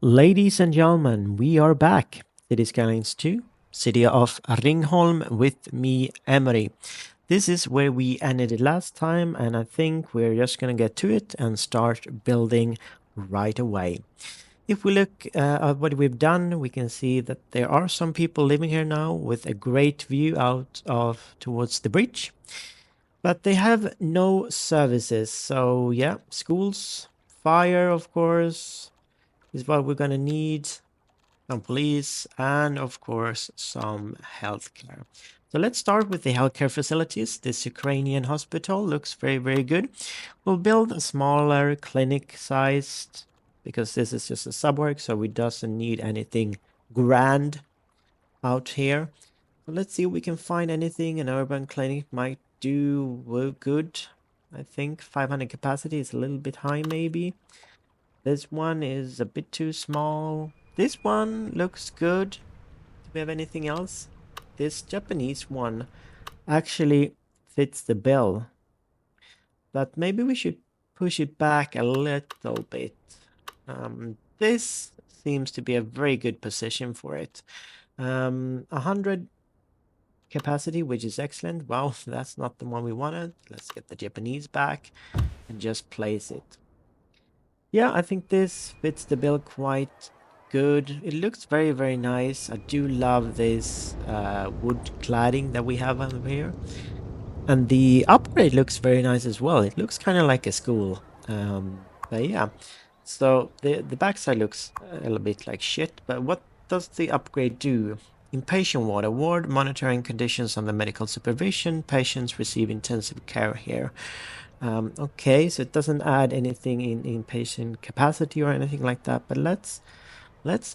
Ladies and gentlemen, we are back. It is Skylines 2, City of Ringholm with me, Emery. This is where we ended it last time, and I think we're just gonna get to it and start building right away. If we look at what we've done, we can see that there are some people living here now with a great view out of towards the bridge. But they have no services, so yeah, schools, fire, of course, is what we're gonna need, some police, and of course some healthcare. So let's start with the healthcare facilities. This Ukrainian hospital looks very, very good. We'll build a smaller clinic sized because this is just a subwork, so it doesn't need anything grand out here. So let's see if we can find anything. An urban clinic might do good. I think 500 capacity is a little bit high maybe. This one is a bit too small. This one looks good. Do we have anything else? This Japanese one actually fits the bill. But maybe we should push it back a little bit. This seems to be a very good position for it. 100 capacity, which is excellent. Well, that's not the one we wanted. Let's get the Japanese back and just place it. Yeah, I think this fits the bill quite good. It looks very, very nice. I do love this wood cladding that we have over here. And the upgrade looks very nice as well. It looks kind of like a school. But yeah, so the backside looks a little bit like shit. But what does the upgrade do? Inpatient ward monitoring conditions under medical supervision. Patients receive intensive care here. Okay, so it doesn't add anything in patient capacity or anything like that, but let's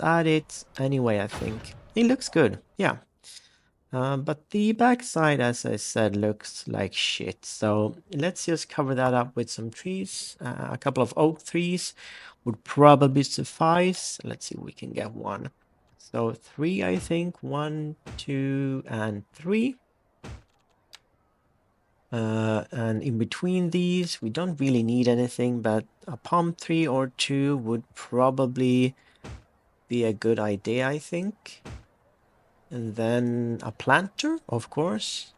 add it anyway, I think. It looks good, yeah. But the backside, as I said, looks like shit. So let's just cover that up with some trees. A couple of oak trees would probably suffice. Let's see if we can get one. So 3, I think. 1, 2, and 3. And in between these, we don't really need anything, but a palm tree or 2 would probably be a good idea, I think. And then a planter, of course.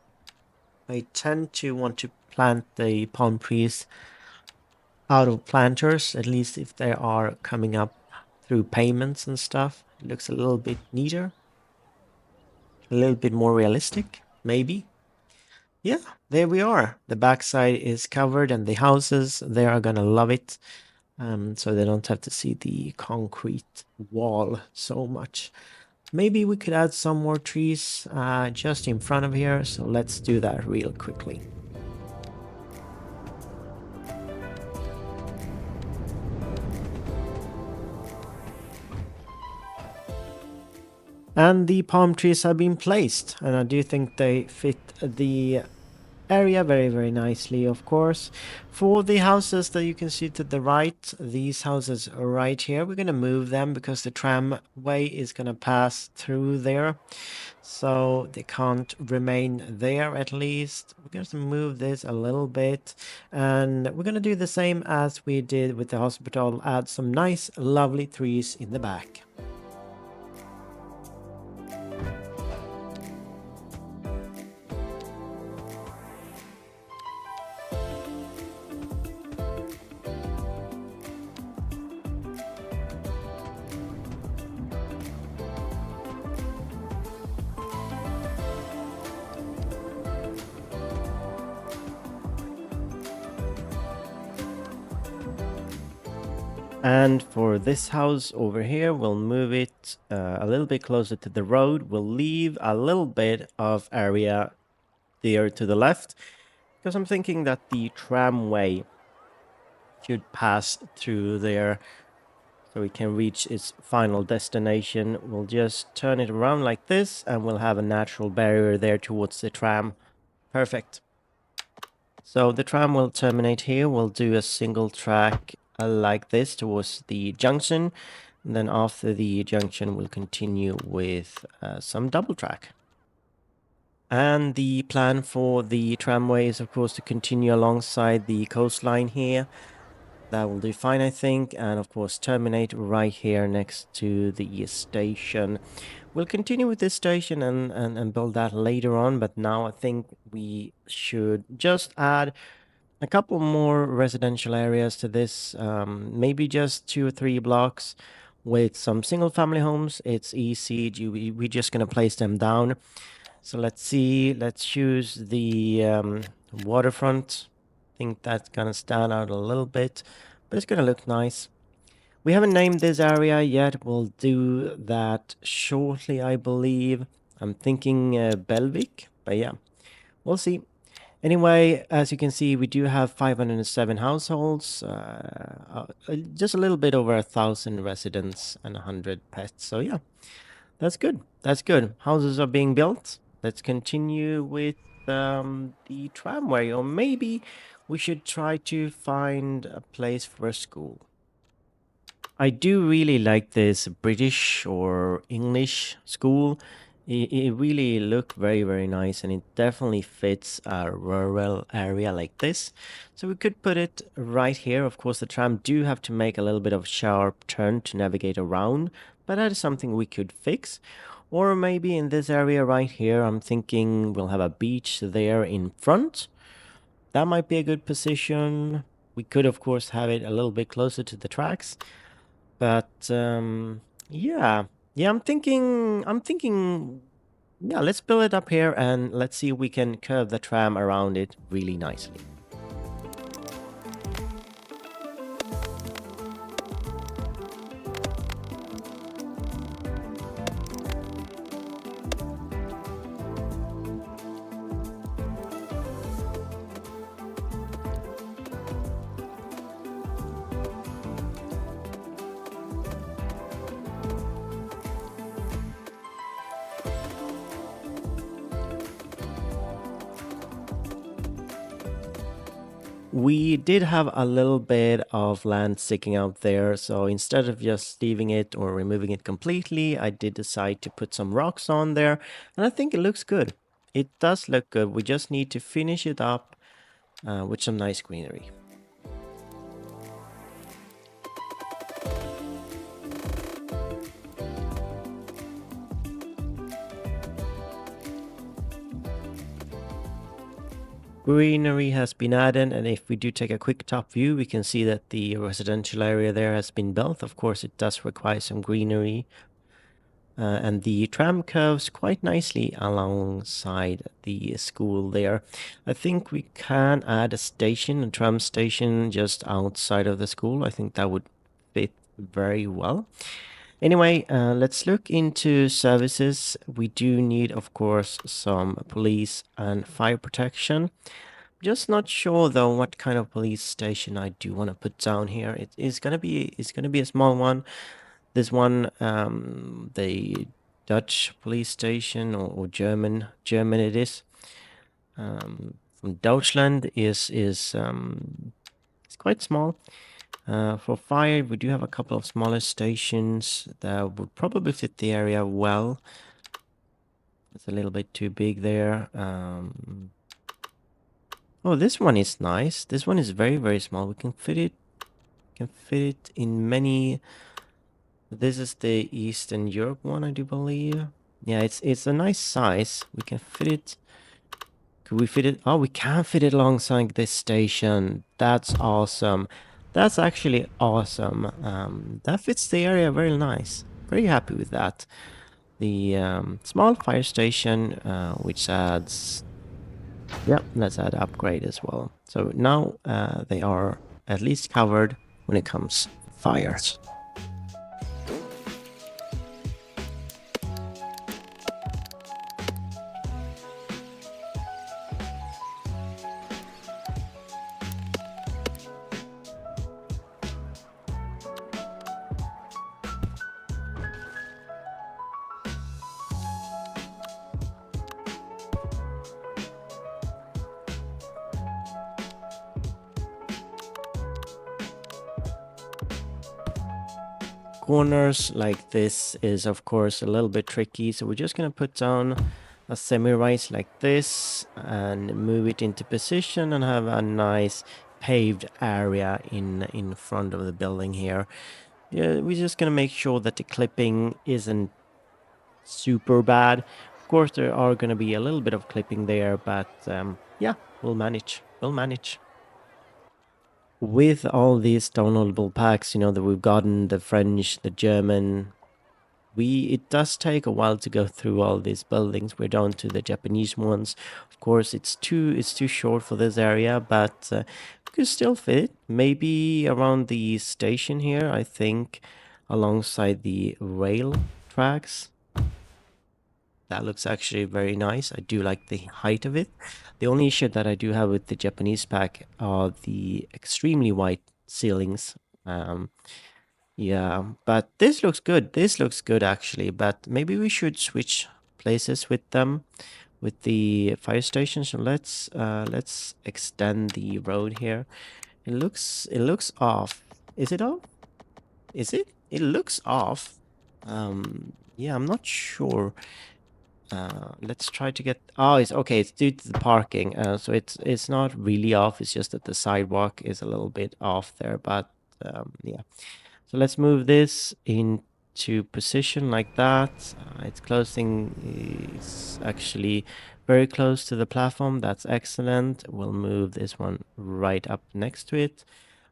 I tend to want to plant the palm trees out of planters, at least if they are coming up through payments and stuff. It looks a little bit neater, a little bit more realistic, maybe. Yeah, there we are. The backside is covered, and the houses, they are gonna love it. So they don't have to see the concrete wall so much. Maybe we could add some more trees just in front of here, so let's do that real quickly. And the palm trees have been placed, and I do think they fit the area very, very nicely, of course. For the houses that you can see to the right, these houses right here, we're going to move them because the tramway is going to pass through there, so they can't remain there. At least we're going to move this a little bit, and we're going to do the same as we did with the hospital, add some nice lovely trees in the back. And for this house over here, we'll move it a little bit closer to the road. We'll leave a little bit of area there to the left, because I'm thinking that the tramway should pass through there so we can reach its final destination. We'll just turn it around like this, and we'll have a natural barrier there towards the tram. Perfect. So the tram will terminate here. We'll do a single track like this towards the junction. And then after the junction, we'll continue with some double track. And the plan for the tramway is, of course, to continue alongside the coastline here. That will do fine, I think. And of course, terminate right here next to the station. We'll continue with this station and build that later on. But now I think we should just add a couple more residential areas to this. Maybe just 2 or 3 blocks with some single family homes. It's easy. We're just going to place them down. So let's see. Let's choose the waterfront. I think that's going to stand out a little bit, but it's going to look nice. We haven't named this area yet. We'll do that shortly, I believe. I'm thinking Belvik, but yeah, we'll see. Anyway, as you can see, we do have 507 households, just a little bit over 1,000 residents and 100 pets. So yeah, that's good. That's good. Houses are being built. Let's continue with the tramway, or maybe we should try to find a place for a school. I do really like this British or English school. It really looked very, very nice, and it definitely fits a rural area like this. So we could put it right here. Of course, the tram do have to make a little bit of sharp turn to navigate around, but that is something we could fix. Or maybe in this area right here, I'm thinking we'll have a beach there in front. That might be a good position. We could, of course, have it a little bit closer to the tracks. But yeah, yeah, I'm thinking, yeah, let's build it up here and let's see if we can curve the tram around it really nicely. We did have a little bit of land sticking out there, so instead of just leaving it or removing it completely, I did decide to put some rocks on there, and I think it looks good. It does look good. We just need to finish it up with some nice greenery. Greenery has been added, and if we do take a quick top view, we can see that the residential area there has been built. Of course, it does require some greenery, and the tram curves quite nicely alongside the school there. I think we can add a station, a tram station, just outside of the school. I think that would fit very well. Anyway, let's look into services. We do need, of course, some police and fire protection. Just not sure though what kind of police station I do want to put down here. It's gonna be a small one. This one, the Dutch police station or German it is. From Deutschland is it's quite small. For fire, we do have a couple of smaller stations that would probably fit the area well. It's a little bit too big there. Oh, this one is nice. This one is very, very small. We can fit it in many. This is the Eastern Europe one, I do believe. Yeah, it's a nice size. We can fit it. Could we fit it? Oh, we can fit it alongside this station. That's awesome. That's actually awesome. That fits the area very nice. Very happy with that. The small fire station, which adds... Yeah, let's add upgrade as well. So now they are at least covered when it comes to fires. Corners like this is of course a little bit tricky, so we're just gonna put down a semi-rise like this and move it into position and have a nice paved area in front of the building here. Yeah, we're just gonna make sure that the clipping isn't super bad. Of course, there are gonna be a little bit of clipping there, but yeah, we'll manage. We'll manage. With all these downloadable packs, that we've gotten, the French, the German, it does take a while to go through all these buildings. We're down to the Japanese ones. Of course, it's too short for this area, but we could still fit. Maybe around the station here, I think, alongside the rail tracks. That looks actually very nice. I do like the height of it. The only issue that I do have with the Japanese pack are the extremely wide ceilings. Um, yeah, but this looks good. This looks good actually, but maybe we should switch places with them, with the fire station. So let's extend the road here. It looks off. Is it off? Is it? It looks off. Yeah, I'm not sure. Let's try to get. Oh, it's okay. It's due to the parking. So it's not really off. It's just that the sidewalk is a little bit off there. But yeah. So let's move this into position like that. It's closing. Is actually very close to the platform. That's excellent. We'll move this one right up next to it,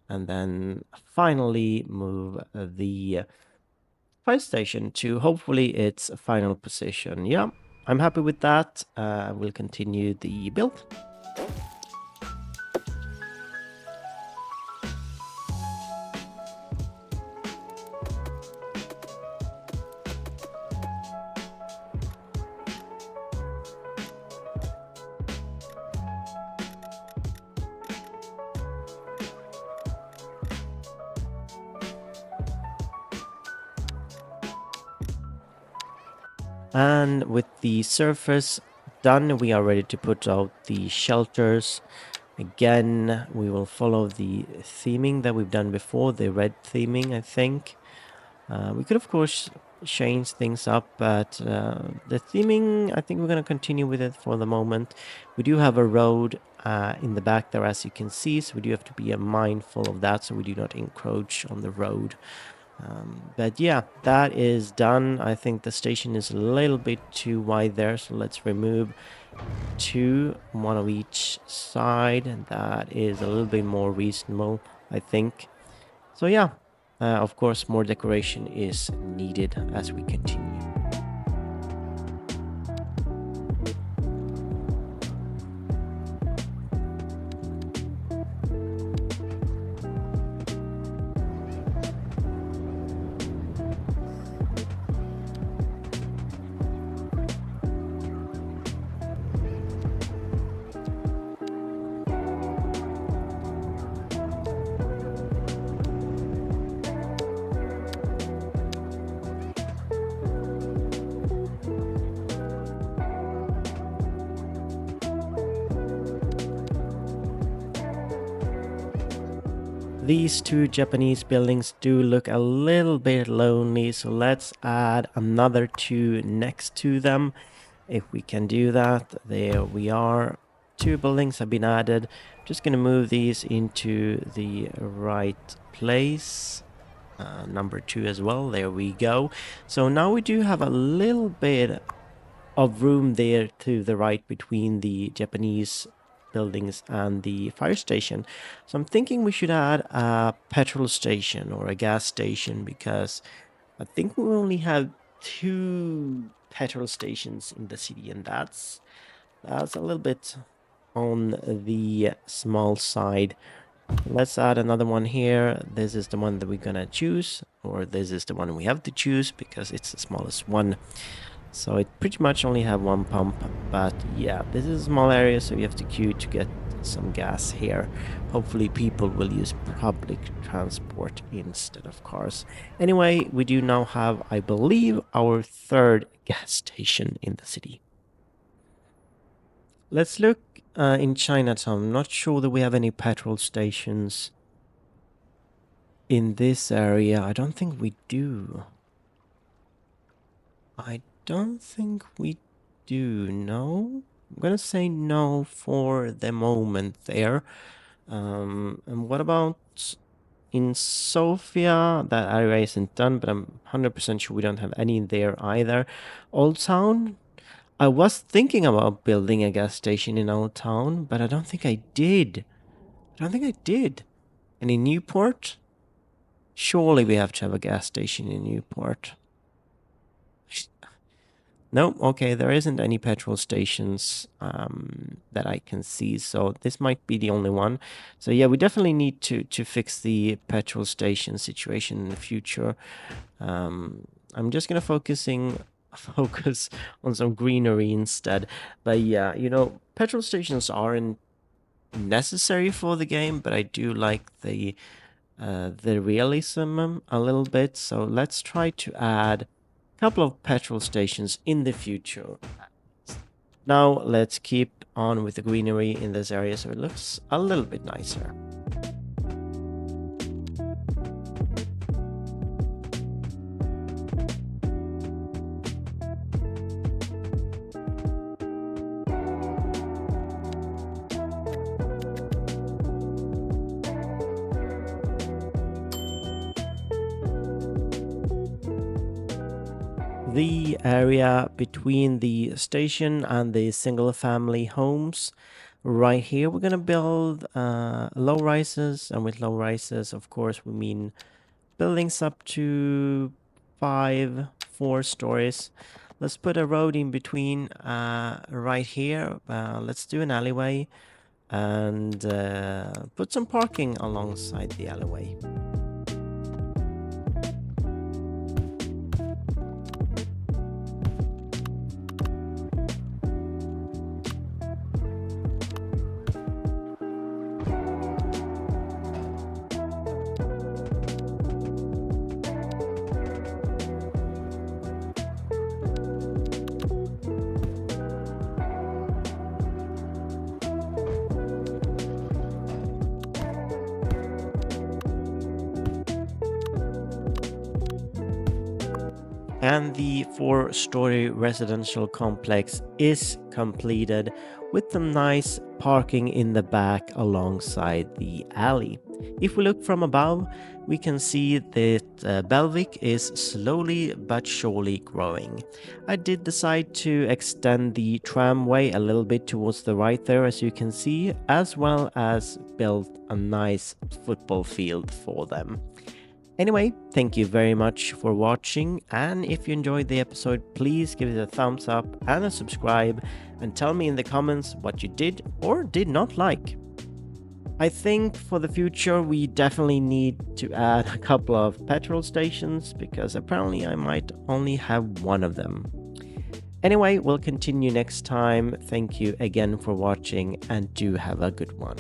and then finally move the fire station to hopefully its final position. Yeah, I'm happy with that. We'll continue the build. And with the surface done, we are ready to put out the shelters. Again, we will follow the theming that we've done before, the red theming, I think. We could, of course, change things up, but the theming, I think we're going to continue with it for the moment. We do have a road in the back there, as you can see, so we do have to be mindful of that so we do not encroach on the road. But yeah, that is done. I think the station is a little bit too wide there, so let's remove two, one of each side, and that is a little bit more reasonable, I think. So yeah, of course, more decoration is needed as we continue. These two Japanese buildings do look a little bit lonely, so let's add another two next to them. If we can do that, there we are. Two buildings have been added. Just going to move these into the right place. Number two as well. There we go. So now we do have a little bit of room there to the right between the Japanese buildings and the fire station. So I'm thinking we should add a petrol station or a gas station, because I think we only have two petrol stations in the city, and that's a little bit on the small side. Let's add another one here. This is the one that we're gonna choose, or this is the one we have to choose because it's the smallest one. So it pretty much only have one pump, but yeah, this is a small area, so you have to queue to get some gas here. Hopefully people will use public transport instead of cars. Anyway, we do now have, I believe, our third gas station in the city. Let's look in Chinatown. I'm not sure that we have any petrol stations in this area. I don't think we do. I don't think we do, no. I'm gonna say no for the moment there. And what about in Sofia? That area isn't done, but I'm 100% sure we don't have any there either. Old Town? I was thinking about building a gas station in Old Town, but I don't think I did. And in Newport? Surely we have to have a gas station in Newport. No, okay, there isn't any petrol stations that I can see, so this might be the only one. So yeah, we definitely need to fix the petrol station situation in the future. I'm just gonna focus on some greenery instead. But yeah, petrol stations aren't necessary for the game, but I do like the realism a little bit. So let's try to add a couple of petrol stations in the future. Now let's keep on with the greenery in this area so it looks a little bit nicer. The area between the station and the single family homes right here, we're gonna build low rises, and with low rises, of course, we mean buildings up to 4 stories. Let's put a road in between right here. Let's do an alleyway and put some parking alongside the alleyway. And the 4-story residential complex is completed with some nice parking in the back alongside the alley. If we look from above, we can see that Belvik is slowly but surely growing. I did decide to extend the tramway a little bit towards the right there, as you can see, as well as build a nice football field for them. Anyway, thank you very much for watching, and if you enjoyed the episode, please give it a thumbs up and a subscribe, and tell me in the comments what you did or did not like. I think for the future we definitely need to add a couple of petrol stations, because apparently I might only have one of them. Anyway, we'll continue next time. Thank you again for watching, and do have a good one.